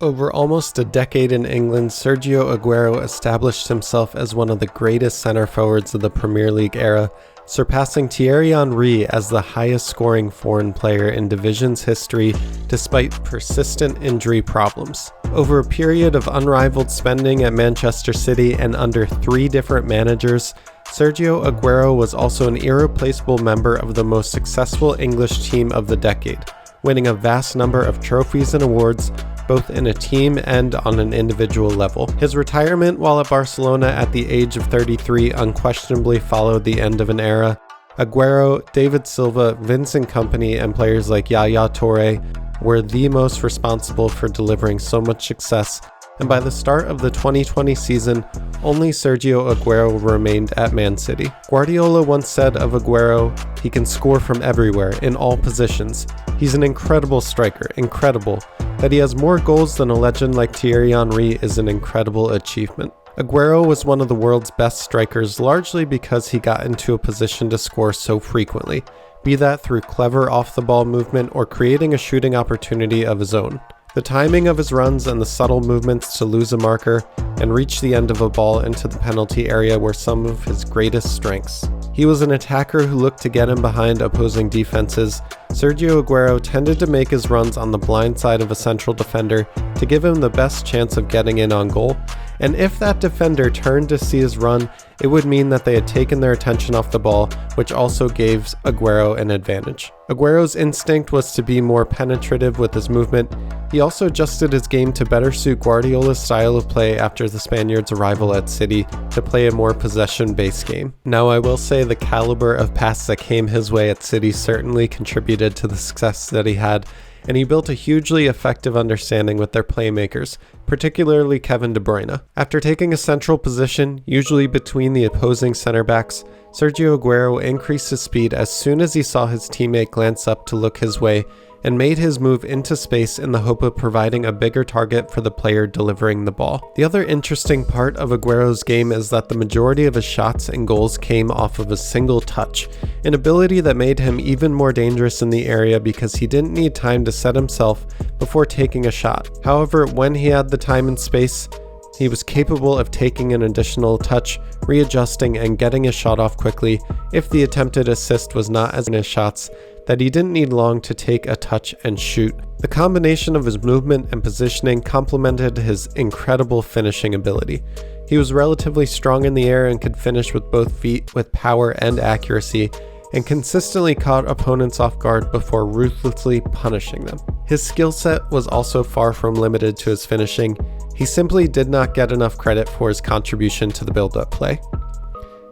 Over almost a decade in England, Sergio Aguero established himself as one of the greatest center forwards of the Premier League era, surpassing Thierry Henry as the highest scoring foreign player in division's history despite persistent injury problems. Over a period of unrivaled spending at Manchester City and under 3 different managers, Sergio Aguero was also an irreplaceable member of the most successful English team of the decade, winning a vast number of trophies and awards, both in a team and on an individual level. His retirement while at Barcelona at the age of 33 unquestionably followed the end of an era. Aguero, David Silva, Vincent Kompany, and players like Yaya Touré were the most responsible for delivering so much success, and by the start of the 2020 season, only Sergio Aguero remained at Man City. Guardiola once said of Aguero, "He can score from everywhere, in all positions. He's an incredible striker, incredible. That he has more goals than a legend like Thierry Henry is an incredible achievement." Aguero was one of the world's best strikers largely because he got into a position to score so frequently, be that through clever off-the-ball movement or creating a shooting opportunity of his own. The timing of his runs and the subtle movements to lose a marker and reach the end of a ball into the penalty area were some of his greatest strengths. He was an attacker who looked to get in behind opposing defenses. Sergio Aguero tended to make his runs on the blind side of a central defender to give him the best chance of getting in on goal, and if that defender turned to see his run, it would mean that they had taken their attention off the ball, which also gave Aguero an advantage. Aguero's instinct was to be more penetrative with his movement. He also adjusted his game to better suit Guardiola's style of play after the Spaniards' arrival at City to play a more possession-based game. Now, I will say the caliber of pass that came his way at City certainly contributed to the success that he had, and he built a hugely effective understanding with their playmakers, particularly Kevin De Bruyne. After taking a central position, usually between the opposing center backs, Sergio Aguero increased his speed as soon as he saw his teammate glance up to look his way, and made his move into space in the hope of providing a bigger target for the player delivering the ball. The other interesting part of Aguero's game is that the majority of his shots and goals came off of a single touch, an ability that made him even more dangerous in the area because he didn't need time to set himself before taking a shot. However, when he had the time and space, he was capable of taking an additional touch, readjusting and getting his shot off quickly if the attempted assist was not as in his shots, that he didn't need long to take a touch and shoot. The combination of his movement and positioning complemented his incredible finishing ability. He was relatively strong in the air and could finish with both feet with power and accuracy, and consistently caught opponents off guard before ruthlessly punishing them. His skill set was also far from limited to his finishing. He simply did not get enough credit for his contribution to the build-up play.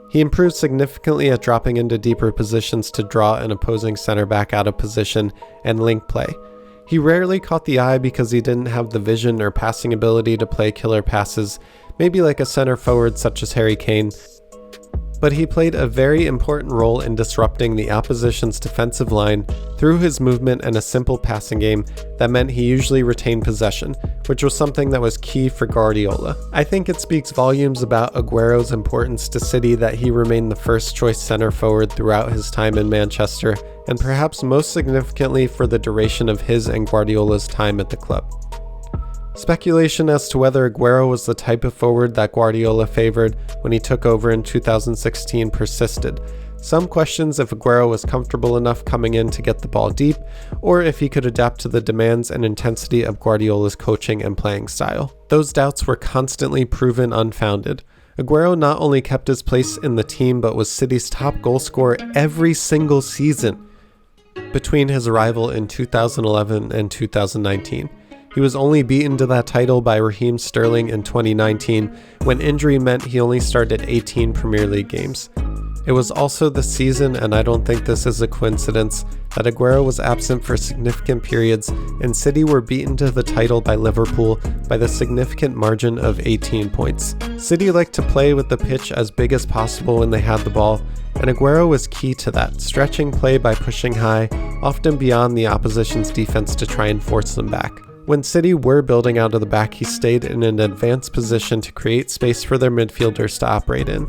He improved significantly at dropping into deeper positions to draw an opposing center back out of position and link play. He rarely caught the eye because he didn't have the vision or passing ability to play killer passes, maybe like a center forward such as Harry Kane, but he played a very important role in disrupting the opposition's defensive line through his movement and a simple passing game that meant he usually retained possession, which was something that was key for Guardiola. I think it speaks volumes about Aguero's importance to City that he remained the first choice center forward throughout his time in Manchester, and perhaps most significantly for the duration of his and Guardiola's time at the club. Speculation as to whether Aguero was the type of forward that Guardiola favored when he took over in 2016 persisted. Some questions if Aguero was comfortable enough coming in to get the ball deep, or if he could adapt to the demands and intensity of Guardiola's coaching and playing style. Those doubts were constantly proven unfounded. Aguero not only kept his place in the team but was City's top goal scorer every single season between his arrival in 2011 and 2019. He was only beaten to that title by Raheem Sterling in 2019, when injury meant he only started 18 Premier League games. It was also the season, and I don't think this is a coincidence, that Aguero was absent for significant periods, and City were beaten to the title by Liverpool by the significant margin of 18 points. City liked to play with the pitch as big as possible when they had the ball, and Aguero was key to that, stretching play by pushing high, often beyond the opposition's defense to try and force them back. When City were building out of the back, he stayed in an advanced position to create space for their midfielders to operate in.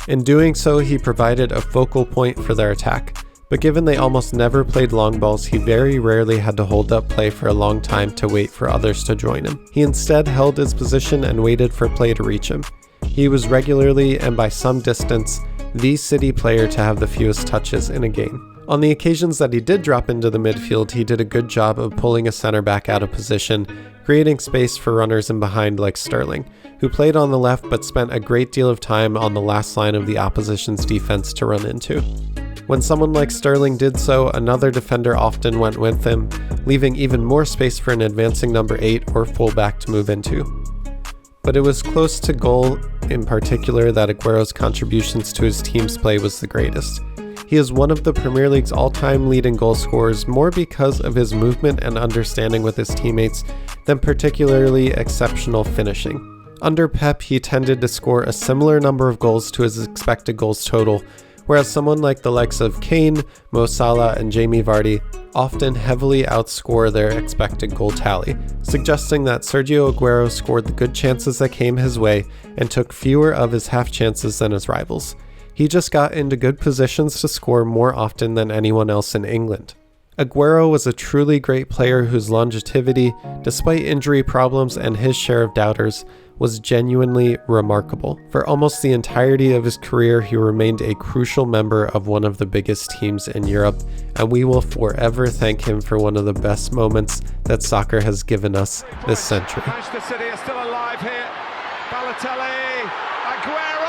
In doing so, he provided a focal point for their attack, But given they almost never played long balls, he very rarely had to hold up play for a long time to wait for others to join him. He instead held his position and waited for play to reach him. He was regularly, and by some distance, the City player to have the fewest touches in a game. On the occasions that he did drop into the midfield, he did a good job of pulling a center back out of position, creating space for runners in behind like Sterling, who played on the left but spent a great deal of time on the last line of the opposition's defense to run into. When someone like Sterling did so, another defender often went with him, leaving even more space for an advancing number 8 or fullback to move into. But it was close to goal in particular that Aguero's contributions to his team's play was the greatest. He is one of the Premier League's all-time leading goal scorers more because of his movement and understanding with his teammates than particularly exceptional finishing. Under Pep, he tended to score a similar number of goals to his expected goals total, whereas someone like the likes of Kane, Mo Salah, and Jamie Vardy often heavily outscore their expected goal tally, suggesting that Sergio Aguero scored the good chances that came his way and took fewer of his half chances than his rivals. He just got into good positions to score more often than anyone else in England. Aguero was a truly great player whose longevity, despite injury problems and his share of doubters, was genuinely remarkable. For almost the entirety of his career, he remained a crucial member of one of the biggest teams in Europe, and we will forever thank him for one of the best moments that soccer has given us this century. Manchester City are still alive here. Balotelli, Aguero!